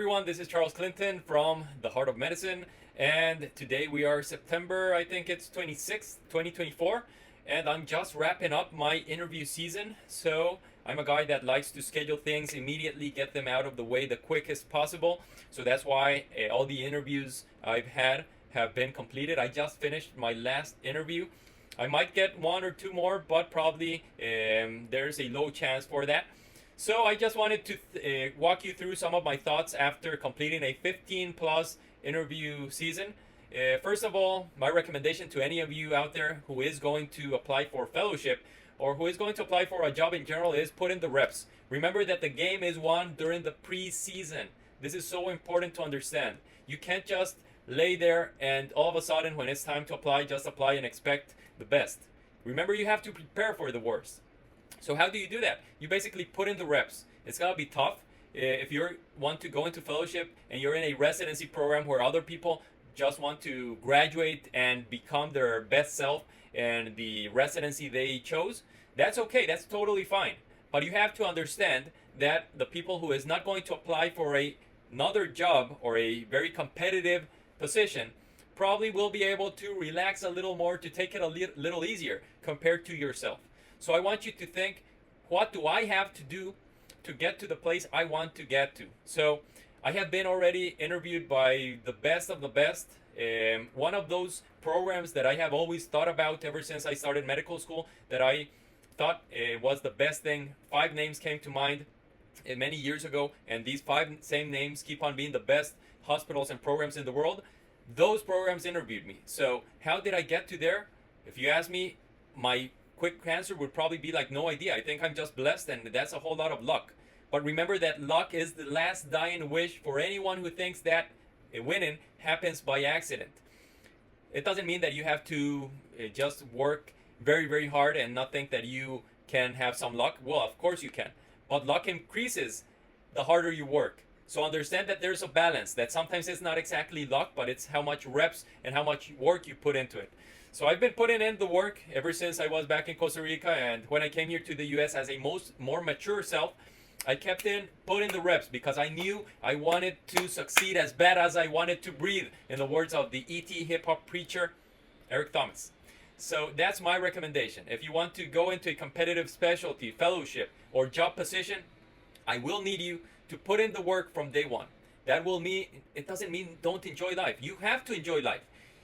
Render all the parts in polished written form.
everyone, this is Charles Clinton from the Heart of Medicine, and today we are September, I think it's 26th, 2024, and I'm just wrapping up my interview season. So I'm a guy that likes to schedule things immediately, get them out of the way the quickest possible. So that's why all the interviews I've had have been completed. I just finished my last interview. I might get one or two more, but probably there's a low chance for that. So I just wanted to walk you through some of my thoughts after completing a 15 plus interview season. First of all, my recommendation to any of you out there who is going to apply for fellowship or who is going to apply for a job in general is put in the reps. Remember that the game is won during the preseason. This is so important to understand. You can't just lay there and all of a sudden when it's time to apply, just apply and expect the best. Remember, you have to prepare for the worst. So how do you do that? You basically put in the reps. It's gonna be tough. If you want to go into fellowship and you're in a residency program where other people just want to graduate and become their best self and the residency they chose, that's okay, that's totally fine. But you have to understand that the people who is not going to apply for another job or a very competitive position probably will be able to relax a little more, to take it a little easier compared to yourself. So I want you to think, what do I have to do to get to the place I want to get to? So I have been already interviewed by the best of the best. One of those programs that I have always thought about ever since I started medical school, that I thought was the best thing. 5 names came to mind many years ago, and these 5 same names keep on being the best hospitals and programs in the world. Those programs interviewed me. So how did I get to there? If you ask me, my quick answer would probably be like, no idea. I think I'm just blessed, and that's a whole lot of luck. But remember that luck is the last dying wish for anyone who thinks that winning happens by accident. It doesn't mean that you have to just work very, very hard and not think that you can have some luck. Well, of course you can. But luck increases the harder you work. So understand that there's a balance, that sometimes it's not exactly luck, but it's how much reps and how much work you put into it. So I've been putting in the work ever since I was back in Costa Rica, and when I came here to the US as a more mature self, I kept putting the reps because I knew I wanted to succeed as bad as I wanted to breathe, in the words of the E.T. hip-hop preacher, Eric Thomas. So that's my recommendation. If you want to go into a competitive specialty, fellowship, or job position, I will need you to put in the work from day one. That will mean, it doesn't mean don't enjoy life. You have to enjoy life.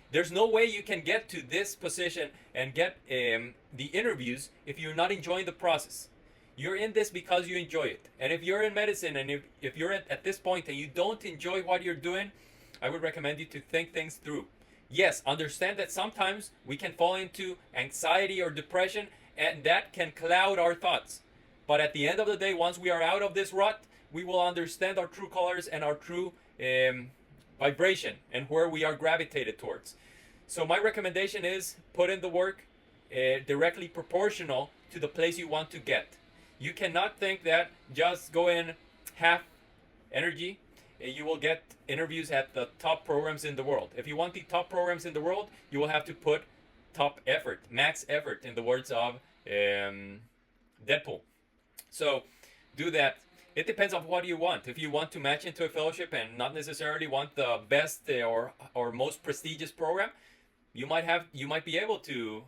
There's no way you can get to this position and get the interviews if you're not enjoying the process. You're in this because you enjoy it. And if you're in medicine and if you're at this point and you don't enjoy what you're doing, I would recommend you to think things through. Yes, understand that sometimes we can fall into anxiety or depression, and that can cloud our thoughts. But at the end of the day, once we are out of this rut, we will understand our true colors and our true vibration and where we are gravitated towards. So my recommendation is put in the work directly proportional to the place you want to get. You cannot think that just go in half energy, you will get interviews at the top programs in the world. If you want the top programs in the world, you will have to put top effort, max effort, in the words of Deadpool. So do that. It depends on what you want. If you want to match into a fellowship and not necessarily want the best or most prestigious program, you might be able to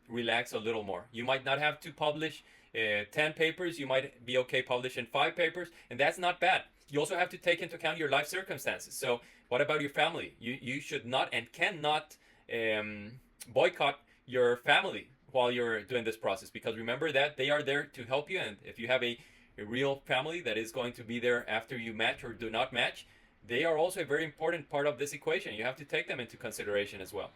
relax a little more. You might not have to publish 10 papers. You might be okay publishing 5 papers, and that's not bad. You also have to take into account your life circumstances. So what about your family? You should not and cannot boycott your family while you're doing this process, because remember that they are there to help you, and if you have a real family that is going to be there after you match or do not match, they are also a very important part of this equation. You have to take them into consideration as well.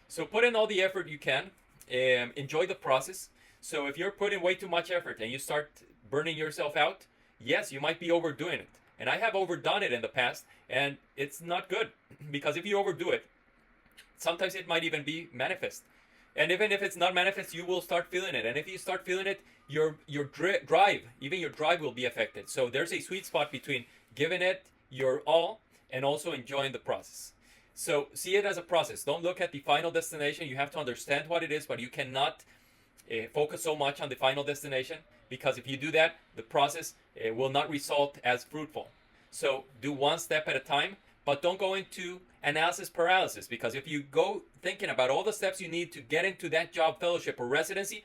So put in all the effort you can, enjoy the process. So if you're putting way too much effort and you start burning yourself out, yes, you might be overdoing it. And I have overdone it in the past, and it's not good, because if you overdo it, sometimes it might even be manifest. And even if it's not manifest, you will start feeling it. And if you start feeling it, your drive, even your drive will be affected. So there's a sweet spot between giving it your all and also enjoying the process. So see it as a process. Don't look at the final destination. You have to understand what it is, but you cannot focus so much on the final destination, because if you do that, the process will not result as fruitful. So do one step at a time, but don't go into analysis paralysis, because if you go thinking about all the steps you need to get into that job, fellowship, or residency,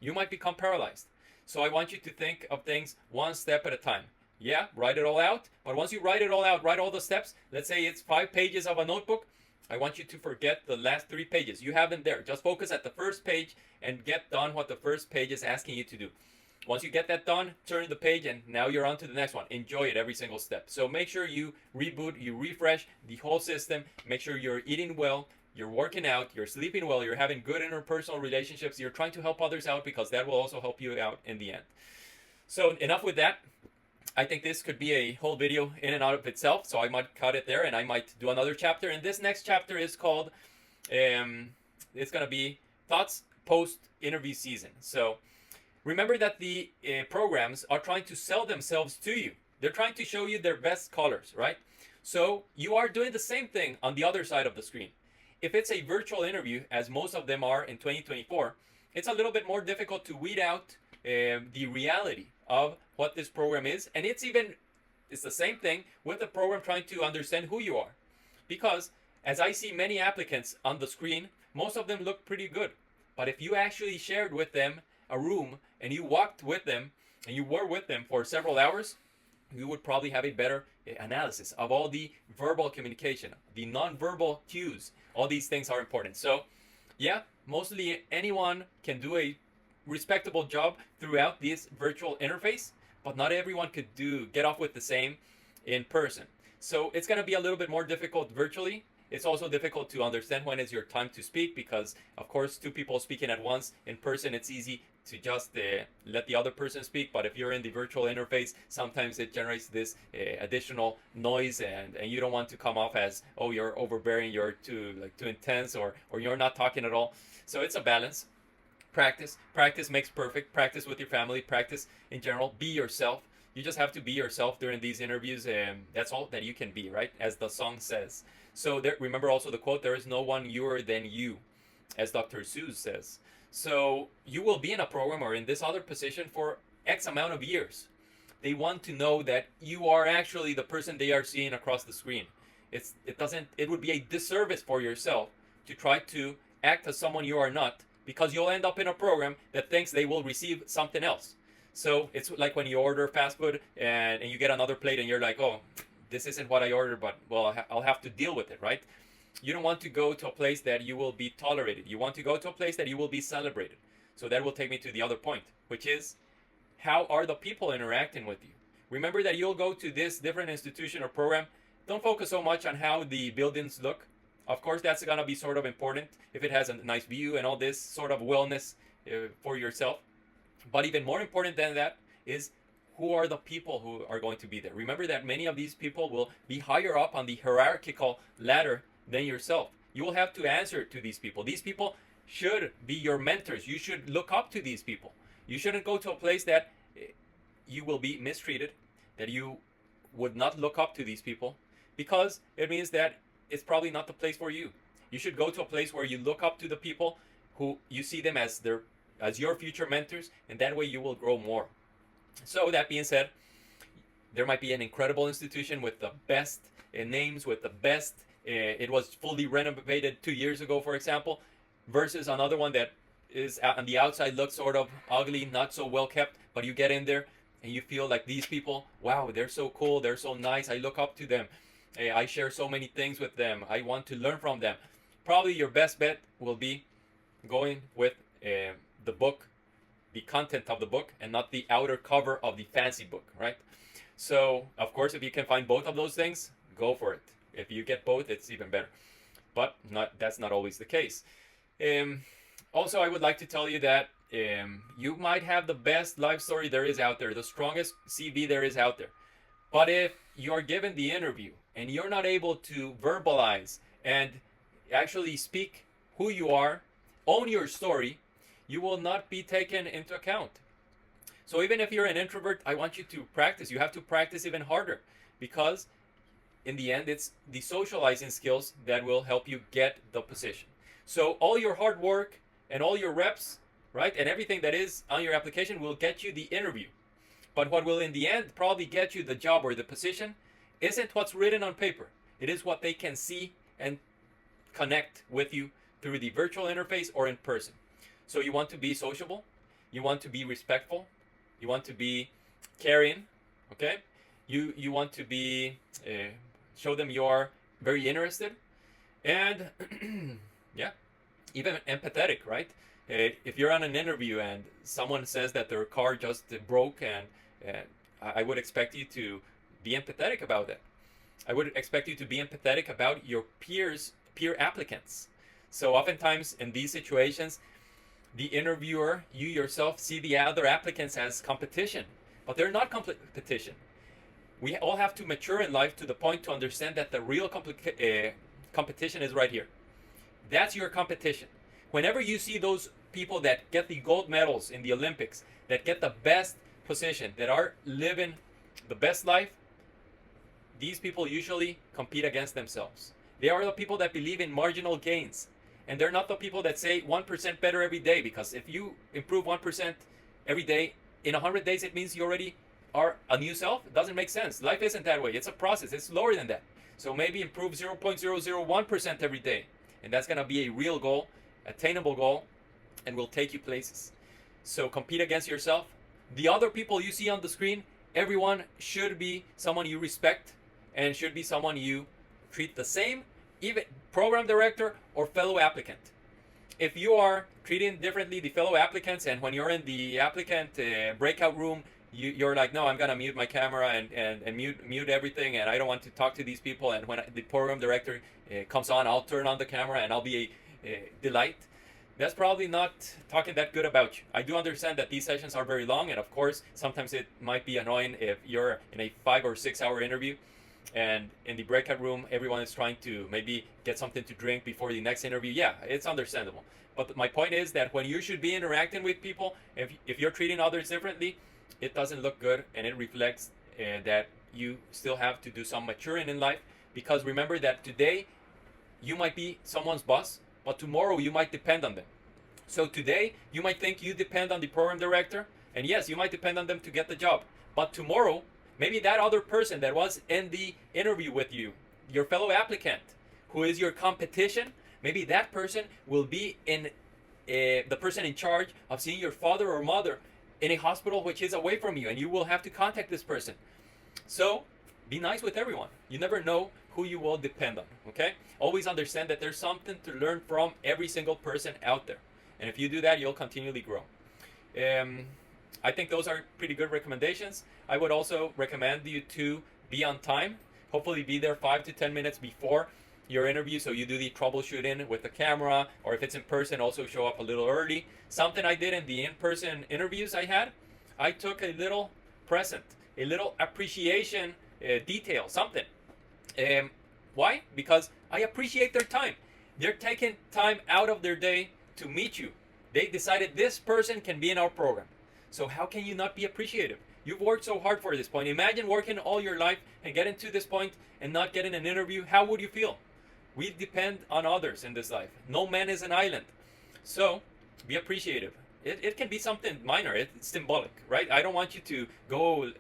you might become paralyzed. So I want you to think of things one step at a time. Yeah, write it all out, but once you write it all out, write all the steps. Let's say it's 5 pages of a notebook. I want you to forget the last 3 pages. You have them there. Just focus at the first page and get done what the first page is asking you to do. Once you get that done, turn the page, and now you're on to the next one. Enjoy it every single step. So make sure you reboot, you refresh the whole system. Make sure you're eating well, you're working out, you're sleeping well, you're having good interpersonal relationships, you're trying to help others out, because that will also help you out in the end. So enough with that. I think this could be a whole video in and out of itself, so I might cut it there and I might do another chapter. And this next chapter is called, it's going to be Thoughts Post Interview Season. So remember that the programs are trying to sell themselves to you. They're trying to show you their best colors, right? So you are doing the same thing on the other side of the screen. If it's a virtual interview, as most of them are in 2024, it's a little bit more difficult to weed out the reality of what this program is. And it's the same thing with the program trying to understand who you are. Because as I see many applicants on the screen, most of them look pretty good. But if you actually shared with them a room and you walked with them and you were with them for several hours, you would probably have a better analysis of all the verbal communication, the non-verbal cues. All these things are important. So yeah, mostly anyone can do a respectable job throughout this virtual interface, but not everyone could get off with the same in person. So it's going to be a little bit more difficult virtually. It's also difficult to understand when is your time to speak, because of course 2 people speaking at once. In person it's easy to just let the other person speak, but if you're in the virtual interface, sometimes it generates this additional noise, and you don't want to come off as, oh, you're overbearing, you're too intense, or you're not talking at all. So it's a balance. Practice makes perfect. Practice with your family, practice in general. Be yourself. You just have to be yourself during these interviews, and that's all that you can be, right? As the song says. So remember also the quote, there is no one youer than you, as Dr. Seuss says. So you will be in a program or in this other position for X amount of years. They want to know that you are actually the person they are seeing across the screen. It would be a disservice for yourself to try to act as someone you are not, because you'll end up in a program that thinks they will receive something else. So it's like when you order fast food and you get another plate and you're like, oh, this isn't what I ordered, but well, I'll have to deal with it, right? You don't want to go to a place that you will be tolerated. You want to go to a place that you will be celebrated. So that will take me to the other point, which is, how are the people interacting with you? Remember that you'll go to this different institution or program. Don't focus so much on how the buildings look. Of course, that's going to be sort of important if it has a nice view and all this sort of wellness for yourself. But even more important than that is, who are the people who are going to be there? Remember that many of these people will be higher up on the hierarchical ladder than yourself. You will have to answer to these people. These people should be your mentors. You should look up to these people. You shouldn't go to a place that you will be mistreated, that you would not look up to these people, because it means that it's probably not the place for you. You should go to a place where you look up to the people who you see them as your future mentors, and that way you will grow more. So that being said, there might be an incredible institution with the best names, with the best, it was fully renovated 2 years ago, for example, versus another one that is on the outside looks sort of ugly, not so well kept, but you get in there and you feel like these people, wow, they're so cool, they're so nice, I look up to them. I share so many things with them. I want to learn from them. Probably your best bet will be going with the book, the content of the book, and not the outer cover of the fancy book, right? So, of course, if you can find both of those things, go for it. If you get both, it's even better. But that's not always the case. Also, I would like to tell you that you might have the best life story there is out there, the strongest CV there is out there. But if you're given the interview and you're not able to verbalize and actually speak who you are, own your story, you will not be taken into account. So even if you're an introvert, I want you to practice. You have to practice even harder, because in the end, it's the socializing skills that will help you get the position. So all your hard work and all your reps, right, and everything that is on your application will get you the interview. But what will in the end probably get you the job or the position isn't what's written on paper. It is what they can see and connect with you through the virtual interface or in person. So you want to be sociable, you want to be respectful, you want to be caring, okay? You want to be show them you are very interested, and yeah, even empathetic, right? If you're on an interview and someone says that their car just broke, and I would expect you to be empathetic about that. I would expect you to be empathetic about your peer applicants. So oftentimes in these situations, the interviewer, you yourself, see the other applicants as competition, but they're not competition. We all have to mature in life to the point to understand that the real competition is right here. That's your competition. Whenever you see those people that get the gold medals in the Olympics, that get the best position, that are living the best life, these people usually compete against themselves. They are the people that believe in marginal gains. And they're not the people that say 1% better every day, because if you improve 1% every day, in 100 days it means you already are a new self. It doesn't make sense. Life isn't that way. It's a process. It's lower than that. So maybe improve 0.001% every day. And that's going to be a real goal, attainable goal, and will take you places. So compete against yourself. The other people you see on the screen, everyone should be someone you respect and should be someone you treat the same, even program director or fellow applicant. If you are treating differently the fellow applicants, and when you're in the applicant breakout room, you're like, no, I'm gonna mute my camera and mute everything, and I don't want to talk to these people, and when the program director comes on, I'll turn on the camera and I'll be a delight. That's probably not talking that good about you. I do understand that these sessions are very long, and of course sometimes it might be annoying if you're in a 5 or 6 hour interview, and in the breakout room everyone is trying to maybe get something to drink before the next interview. Yeah, it's understandable. But my point is that when you should be interacting with people, if you're treating others differently, it doesn't look good, and it reflects that you still have to do some maturing in life. Because remember that today you might be someone's boss, but tomorrow you might depend on them. So today you might think you depend on the program director, and yes, you might depend on them to get the job. But tomorrow, maybe that other person that was in the interview with you, your fellow applicant, who is your competition, maybe that person will be in the person in charge of seeing your father or mother in a hospital which is away from you, and you will have to contact this person. So be nice with everyone. You never know who you will depend on, okay? Always understand that there's something to learn from every single person out there. And if you do that, you'll continually grow. I think those are pretty good recommendations. I would also recommend you to be on time. Hopefully be there 5 to 10 minutes before your interview, so you do the troubleshooting with the camera, or if it's in person, also show up a little early. Something I did in the in-person interviews I had, I took a little present, a little appreciation detail, something. Why? Because I appreciate their time. They're taking time out of their day to meet you. They decided this person can be in our program. So how can you not be appreciative? You've worked so hard for this point. Imagine working all your life and getting to this point and not getting an interview. How would you feel? We depend on others in this life. No man is an island. So be appreciative. It can be something minor. It's symbolic, right? I don't want you to go.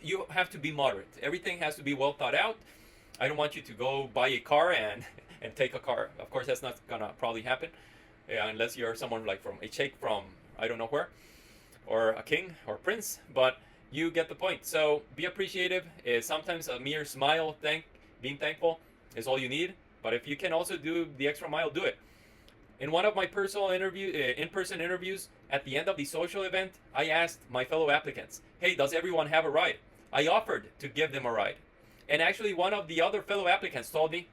You have to be moderate. Everything has to be well thought out. I don't want you to go buy a car and take a car. Of course, that's not gonna probably happen unless you're someone like from a sheikh from I don't know where, or a king or prince. But you get the point. So be appreciative. Sometimes a mere smile, being thankful is all you need. But if you can also do the extra mile, do it. In one of my personal in-person interviews, at the end of the social event, I asked my fellow applicants, hey, does everyone have a ride? I offered to give them a ride. And actually one of the other fellow applicants told me,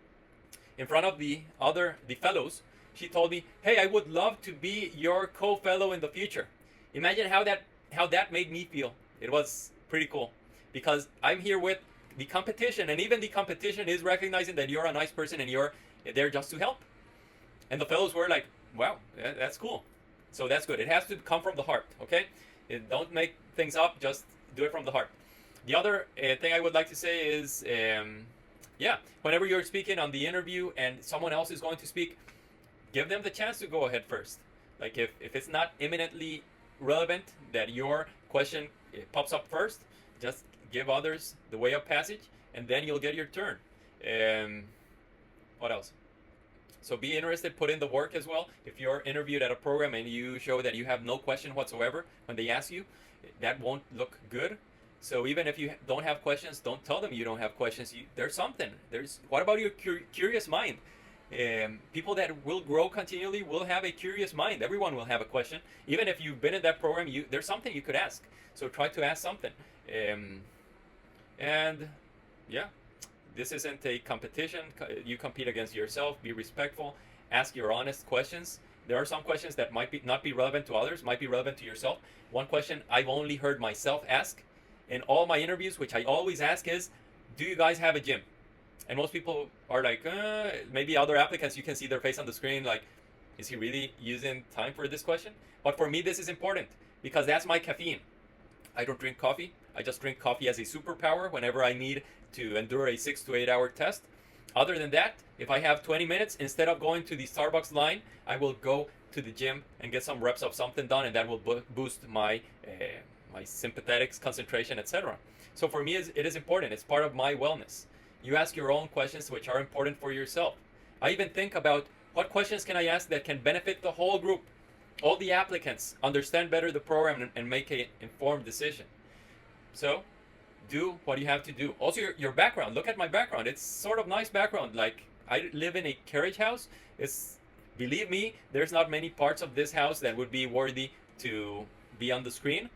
in front of the fellows, she told me, hey, I would love to be your co-fellow in the future. Imagine how that made me feel. It was pretty cool, because I'm here with the competition, and even the competition is recognizing that you're a nice person and you're there just to help. And the fellows were like, wow, that's cool. So that's good. It has to come from the heart, okay? Don't make things up, just do it from the heart. The other thing I would like to say is, whenever you're speaking on the interview and someone else is going to speak, give them the chance to go ahead first. Like if it's not imminently relevant that your question pops up first, just give others the way of passage and then you'll get your turn. What else? So be interested, put in the work as well. If you're interviewed at a program and you show that you have no question whatsoever when they ask you, that won't look good. So even if you don't have questions, don't tell them you don't have questions. There's something. What about your curious mind? People that will grow continually will have a curious mind. Everyone will have a question. Even if you've been in that program, there's something you could ask. So try to ask something. And yeah, this isn't a competition. You compete against yourself. Be respectful. Ask your honest questions. There are some questions that might not be relevant to others, might be relevant to yourself. One question I've only heard myself ask in all my interviews, which I always ask, is, do you guys have a gym? And most people are like, maybe other applicants, you can see their face on the screen, like, is he really using time for this question? But for me, this is important because that's my caffeine. I don't drink coffee. I just drink coffee as a superpower whenever I need to endure a 6 to 8 hour test. Other than that, if I have 20 minutes, instead of going to the Starbucks line, I will go to the gym and get some reps of something done, and that will boost my my sympathetics, concentration, etc. So for me, it is important. It's part of my wellness. You ask your own questions which are important for yourself. I even think about what questions can I ask that can benefit the whole group, all the applicants, understand better the program and make an informed decision. So do what you have to do. Also your background. Look at my background. It's sort of nice background. Like, I live in a carriage house. Believe me, there's not many parts of this house that would be worthy to be on the screen.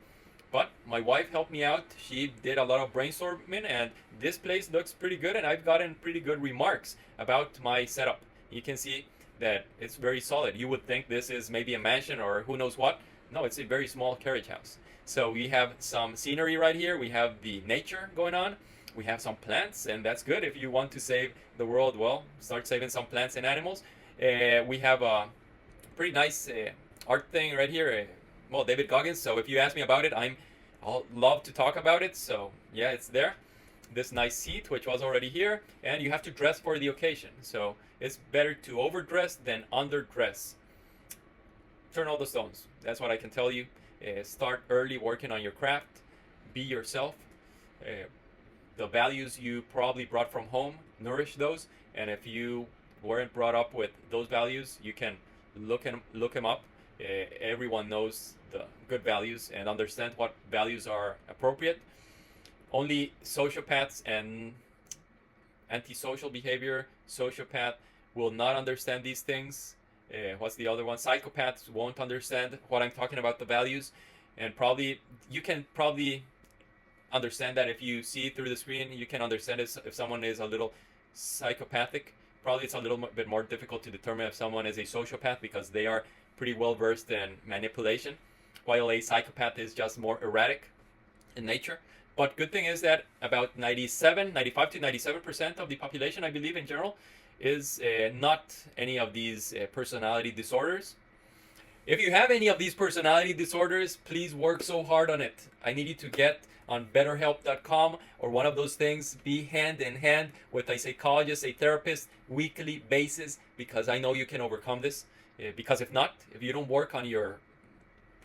But my wife helped me out. She did a lot of brainstorming, and this place looks pretty good, and I've gotten pretty good remarks about my setup. You can see that it's very solid. You would think this is maybe a mansion or who knows what. No, it's a very small carriage house. So we have some scenery right here. We have the nature going on. We have some plants, and that's good. If you want to save the world, well, start saving some plants and animals. We have a pretty nice art thing right here. Well, David Goggins. So if you ask me about it, I'll love to talk about it. So yeah, it's there. This nice seat, which was already here, and you have to dress for the occasion. So it's better to overdress than underdress. Turn all the stones. That's what I can tell you. Start early working on your craft. Be yourself. The values you probably brought from home, nourish those. And if you weren't brought up with those values, you can look them up. Everyone knows the good values and understand what values are appropriate. Only sociopaths and antisocial behavior, sociopath will not understand these things. What's the other one? Psychopaths won't understand what I'm talking about, the values. And you can probably understand that if you see through the screen. You can understand if someone is a little psychopathic. Probably it's a little bit more difficult to determine if someone is a sociopath because they are pretty well versed in manipulation, while a psychopath is just more erratic in nature. But good thing is that about 95 to 97% of the population, I believe in general, is not any of these personality disorders. If you have any of these personality disorders, please work so hard on it. I need you to get on betterhelp.com or one of those things. Be hand in hand with a psychologist, a therapist, weekly basis, because I know you can overcome this. Because if not, if you don't work on your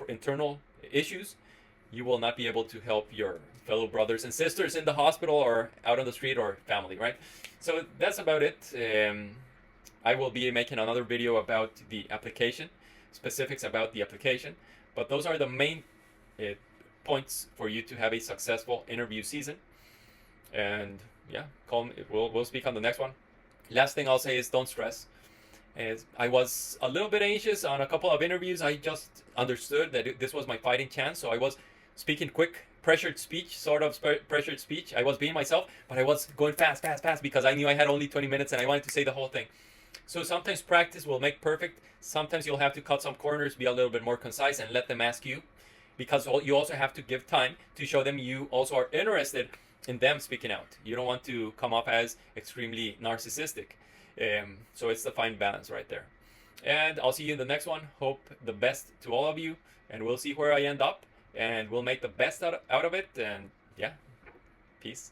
internal issues, you will not be able to help your fellow brothers and sisters in the hospital or out on the street or family, right? So that's about it. I will be making another video about the application, specifics about the application, but those are the main points for you to have a successful interview season. And yeah, we'll speak on the next one. Last thing I'll say is don't stress. As I was a little bit anxious on a couple of interviews, I just understood that this was my fighting chance. So I was speaking quick, pressured speech, pressured speech. I was being myself, but I was going fast because I knew I had only 20 minutes and I wanted to say the whole thing. So sometimes practice will make perfect. Sometimes you'll have to cut some corners, be a little bit more concise, and let them ask you, because you also have to give time to show them you also are interested in them speaking out. You don't want to come off as extremely narcissistic. So it's the fine balance right there. And I'll see you in the next one. Hope the best to all of you, and we'll see where I end up, and we'll make the best out of it. And yeah, peace.